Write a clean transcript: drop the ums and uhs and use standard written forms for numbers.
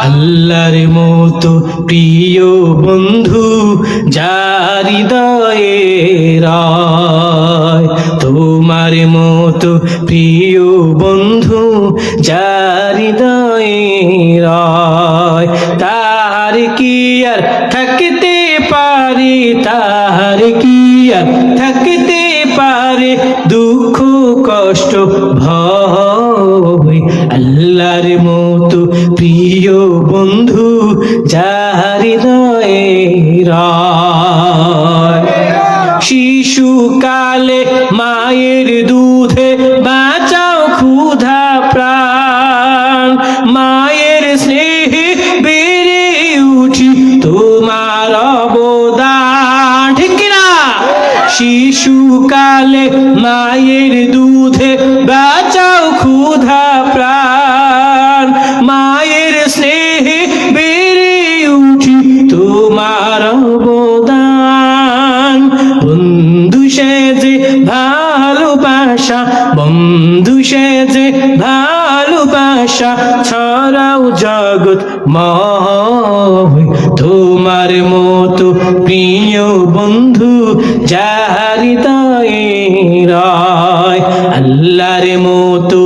আল্লাহর মতো প্রিয় বন্ধু যার হৃদয়ে রয়, তোমার মতো প্রিয় বন্ধু যার হৃদয়ে রয়, তার কি আর থাকতে পারে, তার কি আর থাকতে পারে দুঃখ কষ্ট ভয়। আল্লাহর মতো প্রিয় বন্ধু যার হৃদয়ে রয়। শিশুকালে মায়ের দুধে বাঁচাও ক্ষুধা প্রাণ, মায়ের স্নেহে বেড়ে উঠি তোমার অবদান, ঠিক কিনা? শিশুকালে মায়ের দুধে বাঁচাও ক্ষুধা প্রাণ, মায়ের স্নেহে বেড়ে উঠি তোমার অবদান। বন্ধু সেজে ভালোবাসা, বন্ধু সেজে ভালোবাসা ছড়াও জগৎ ময়, তোমার মতো প্রিয় বন্ধু যার হৃদয়ে রয়। আল্লাহর মতো